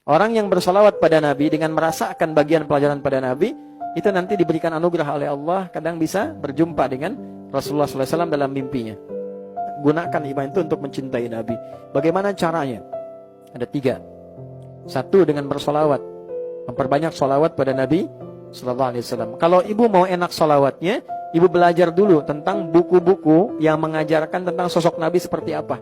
Orang yang bersolawat pada Nabi dengan merasakan bagian pelajaran pada Nabi, itu nanti diberikan anugerah oleh Allah, kadang bisa berjumpa dengan Rasulullah SAW dalam mimpinya. Gunakan iman itu untuk mencintai Nabi. Bagaimana caranya? Ada 3. 1, dengan bersolawat, memperbanyak solawat pada Nabi SAW. Kalau ibu mau enak solawatnya, ibu belajar dulu tentang buku-buku yang mengajarkan tentang sosok Nabi seperti apa.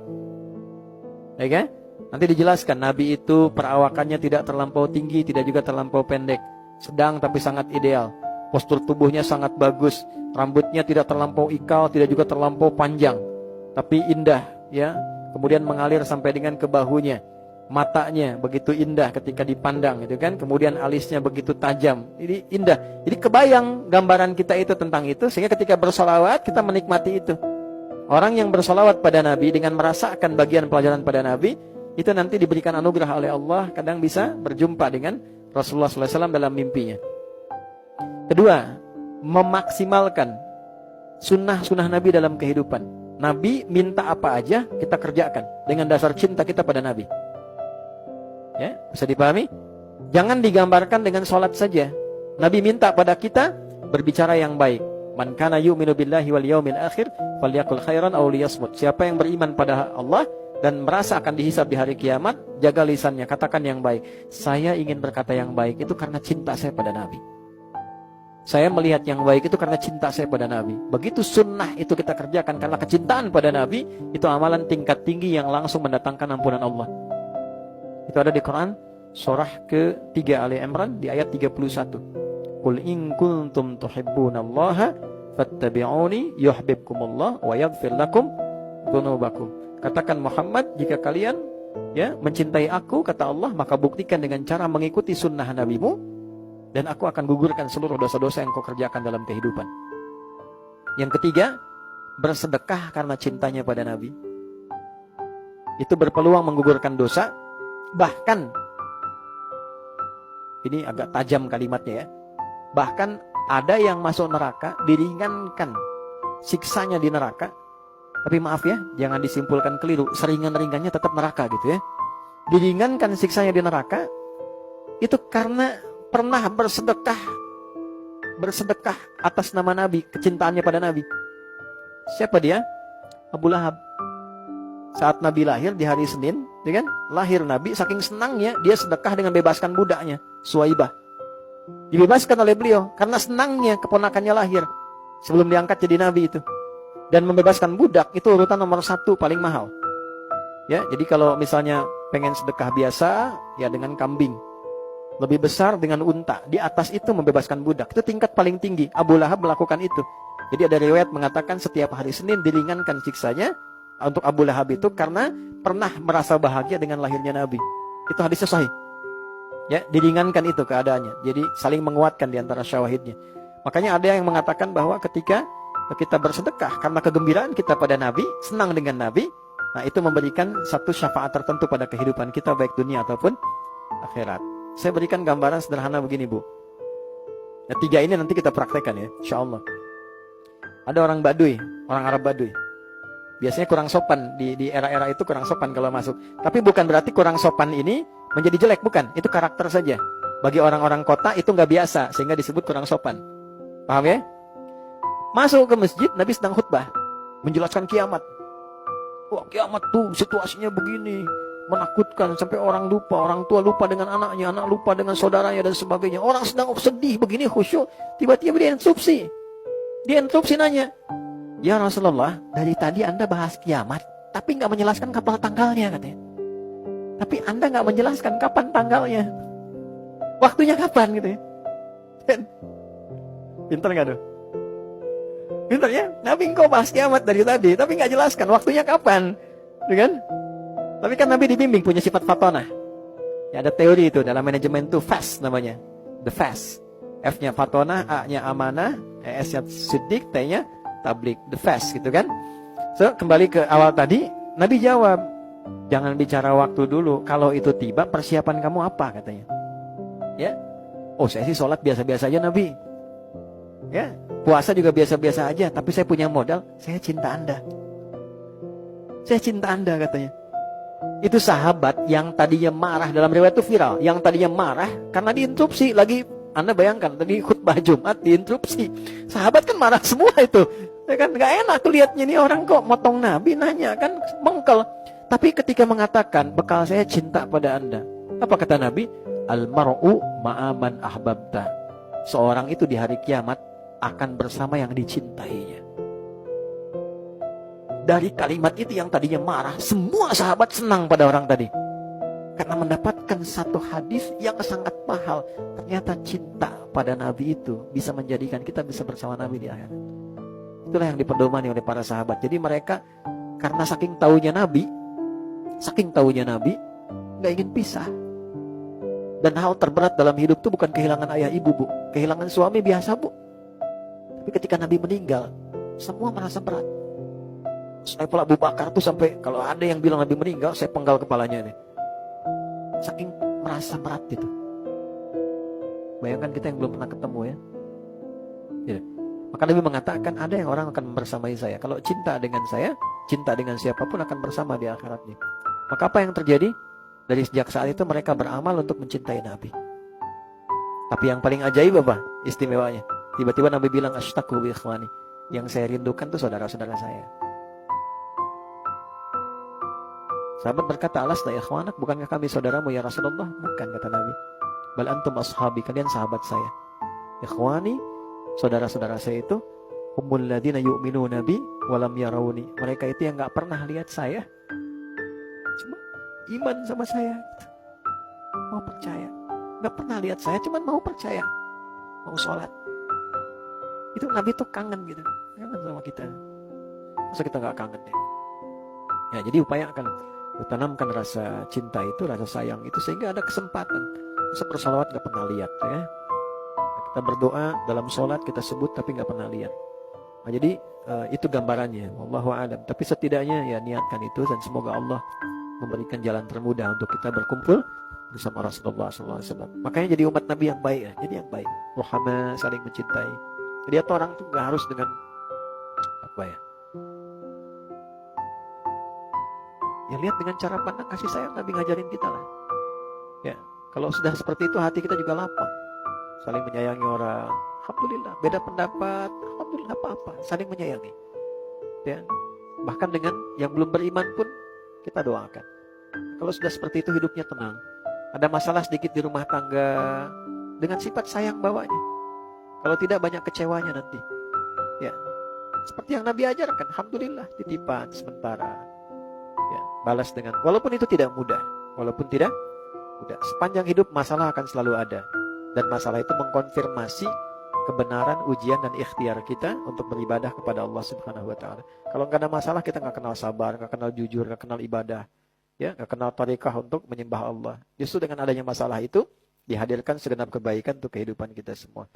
Ya kan? Nanti dijelaskan Nabi itu perawakannya tidak terlampau tinggi, tidak juga terlampau pendek, sedang tapi sangat ideal. Postur tubuhnya sangat bagus, rambutnya tidak terlampau ikal, tidak juga terlampau panjang, tapi indah, ya. Kemudian mengalir sampai dengan ke bahunya. Matanya begitu indah ketika dipandang, gitu kan. Kemudian alisnya begitu tajam. Ini indah. Jadi kebayang gambaran kita itu tentang itu, sehingga ketika bersolawat kita menikmati itu. Orang yang bersolawat pada Nabi dengan merasakan bagian pelajaran pada Nabi, itu nanti diberikan anugerah oleh Allah, kadang bisa berjumpa dengan Rasulullah SAW dalam mimpinya. Kedua, memaksimalkan sunnah-sunnah Nabi dalam kehidupan. Nabi minta apa aja kita kerjakan dengan dasar cinta kita pada Nabi. Ya, bisa dipahami? Jangan digambarkan dengan sholat saja. Nabi minta pada kita berbicara yang baik. Man kana yu'minu billahi wal yaumil akhir falyaqul khairan aw liyasmut. Siapa yang beriman pada Allah dan merasa akan dihisab di hari kiamat, jaga lisannya, katakan yang baik. Saya ingin berkata yang baik itu karena cinta saya pada Nabi. Saya melihat yang baik itu karena cinta saya pada Nabi. Begitu sunnah itu kita kerjakan karena kecintaan pada Nabi, itu amalan tingkat tinggi yang langsung mendatangkan ampunan Allah. Itu ada di Quran surah ke-3 Ali Imran di ayat 31. Qul in kuntum tuhibbunallaha fattabi'uni yuhibbukumullah wa yaghfir lakum dzunubakum. Katakan Muhammad, jika kalian mencintai aku, kata Allah, maka buktikan dengan cara mengikuti sunnah Nabimu, dan aku akan gugurkan seluruh dosa-dosa yang kau kerjakan dalam kehidupan. Yang ketiga, bersedekah karena cintanya pada Nabi. Itu berpeluang menggugurkan dosa. Bahkan, ini agak tajam kalimatnya ya, bahkan ada yang masuk neraka diringankan siksanya di neraka. Tapi maaf ya, jangan disimpulkan keliru, seringan-ringannya tetap neraka gitu ya. Diringankan siksanya di neraka itu karena pernah bersedekah atas nama Nabi, kecintaannya pada Nabi. Siapa dia? Abu Lahab. Saat Nabi lahir di hari Senin, ya kan? Lahir Nabi, saking senangnya dia sedekah dengan bebaskan budaknya, Suwaibah. Dibebaskan oleh beliau karena senangnya keponakannya lahir sebelum diangkat jadi Nabi itu. Dan membebaskan budak itu urutan nomor 1 paling mahal. Ya, jadi kalau misalnya pengen sedekah biasa, ya dengan kambing. Lebih besar dengan unta. Di atas itu membebaskan budak. Itu tingkat paling tinggi. Abu Lahab melakukan itu. Jadi ada riwayat mengatakan setiap hari Senin diringankan siksanya untuk Abu Lahab itu karena pernah merasa bahagia dengan lahirnya Nabi. Itu hadisnya sahih. Ya, diringankan itu keadaannya. Jadi saling menguatkan di antara syawahidnya. Makanya ada yang mengatakan bahwa ketika kita bersedekah karena kegembiraan kita pada Nabi, senang dengan Nabi, nah itu memberikan satu syafaat tertentu pada kehidupan kita, baik dunia ataupun akhirat. Saya berikan gambaran sederhana begini, Bu. Nah, 3 ini nanti kita praktekkan ya, insyaAllah. Ada orang Baduy, orang Arab Baduy. Biasanya kurang sopan, di era-era itu kurang sopan kalau masuk. Tapi bukan berarti kurang sopan ini menjadi jelek, bukan. Itu karakter saja. Bagi orang-orang kota itu nggak biasa, sehingga disebut kurang sopan. Paham ya? Masuk ke masjid, Nabi sedang khutbah menjelaskan kiamat. Wah, kiamat tuh situasinya begini, menakutkan sampai orang tua lupa dengan anaknya, anak lupa dengan saudaranya dan sebagainya. Orang sedang sedih begini, khusyuk, tiba-tiba dia interupsi nanya, "Ya Rasulullah, dari tadi Anda bahas kiamat, tapi nggak menjelaskan kapan tanggalnya," katanya. "Tapi Anda nggak menjelaskan kapan tanggalnya. Waktunya kapan?" gitu ya. Pintar nggak tuh? Pintar ya? Nabi engkau bahas kiamat dari tadi, tapi nggak jelaskan waktunya kapan, kan? Tapi kan Nabi dibimbing punya sifat fatonah. Ya, ada teori itu dalam manajemen itu fast namanya, the fast. F-nya fatonah, A-nya amanah, S-nya siddiq, T-nya tablik, the fast gitu kan? So kembali ke awal tadi, Nabi jawab, jangan bicara waktu dulu. Kalau itu tiba, persiapan kamu apa katanya? Ya, oh saya sih sholat biasa-biasa aja Nabi. Ya, puasa juga biasa-biasa aja, tapi saya punya modal, saya cinta Anda. Saya cinta Anda katanya. Itu sahabat yang tadinya marah, dalam riwayat itu viral, yang tadinya marah karena diinterupsi lagi. Anda bayangkan tadi khutbah Jumat diinterupsi. Sahabat kan marah semua itu. Ya kan nggak enak lihatnya nih orang kok motong Nabi, nanya kan mengkel. Tapi ketika mengatakan bekal saya cinta pada Anda, apa kata Nabi? Al-mar'u ma'aman ahbabta. Seorang itu di hari kiamat akan bersama yang dicintainya. Dari kalimat itu yang tadinya marah, semua sahabat senang pada orang tadi. Karena mendapatkan satu hadis yang sangat mahal. Ternyata cinta pada Nabi itu bisa menjadikan kita bisa bersama Nabi di akhirat. Itulah yang diperdomani oleh para sahabat. Jadi mereka karena saking tahunya Nabi, gak ingin pisah. Dan hal terberat dalam hidup itu bukan kehilangan ayah ibu, Bu. Kehilangan suami biasa, Bu. Tapi ketika Nabi meninggal, semua merasa berat. Saya pula Abu Bakar tuh sampai kalau ada yang bilang Nabi meninggal, saya penggal kepalanya nih. Saking merasa berat itu. Bayangkan kita yang belum pernah ketemu ya. Ya. Maka Nabi mengatakan ada yang orang akan bersamai saya. Kalau cinta dengan saya, cinta dengan siapapun akan bersama di akhiratnya. Maka apa yang terjadi? Dari sejak saat itu mereka beramal untuk mencintai Nabi. Tapi yang paling ajaib apa? Istimewanya. Tiba-tiba Nabi bilang ashtaqu bi ikhwani. Yang saya rindukan itu saudara-saudara saya. Sahabat berkata, alasna ikhwanak, bukankah kami saudaramu ya Rasulullah? Bukan, kata Nabi. Bal antum ashabi, kalian sahabat saya. Ikhwani, saudara-saudara saya itu humul ladina yu'minuna bi walam yarawni. Mereka itu yang gak pernah lihat saya, cuma iman sama saya, mau percaya. Gak pernah lihat saya, cuma mau percaya, mau sholat. Itu Nabi tuh kangen gitu, kangen sama kita. Masa kita gak kangen ya? Ya, jadi upayakan tanamkan rasa cinta itu, rasa sayang itu, sehingga ada kesempatan. Masa bersalawat gak pernah lihat ya. Kita berdoa dalam sholat kita sebut tapi gak pernah lihat. Nah, jadi itu gambarannya. Wallahu a'lam. Tapi setidaknya ya niatkan itu, dan semoga Allah memberikan jalan termudah untuk kita berkumpul bersama Rasulullah SAW. Makanya jadi umat Nabi yang baik ya. Jadi yang baik. Rahmah, saling mencintai. Jadi orang tuh gak harus dengan apa ya? Ya lihat dengan cara pandang kasih sayang Nabi ngajarin kita lah. Ya, kalau sudah seperti itu hati kita juga lapang. Saling menyayangi orang. Alhamdulillah, beda pendapat, alhamdulillah apa-apa, saling menyayangi. Ya. Bahkan dengan yang belum beriman pun kita doakan. Kalau sudah seperti itu hidupnya tenang. Ada masalah sedikit di rumah tangga, dengan sifat sayang bawanya. Kalau tidak banyak kecewanya nanti. Ya. Seperti yang Nabi ajarkan, alhamdulillah titipan sementara. Ya, balas dengan, walaupun itu tidak mudah, sepanjang hidup masalah akan selalu ada, dan masalah itu mengkonfirmasi kebenaran ujian dan ikhtiar kita untuk beribadah kepada Allah Subhanahu wa taala. Kalau nggak ada masalah, kita nggak kenal sabar, nggak kenal jujur, nggak kenal ibadah, ya, nggak kenal tariqah untuk menyembah Allah. Justru dengan adanya masalah itu dihadirkan segenap kebaikan untuk kehidupan kita semua.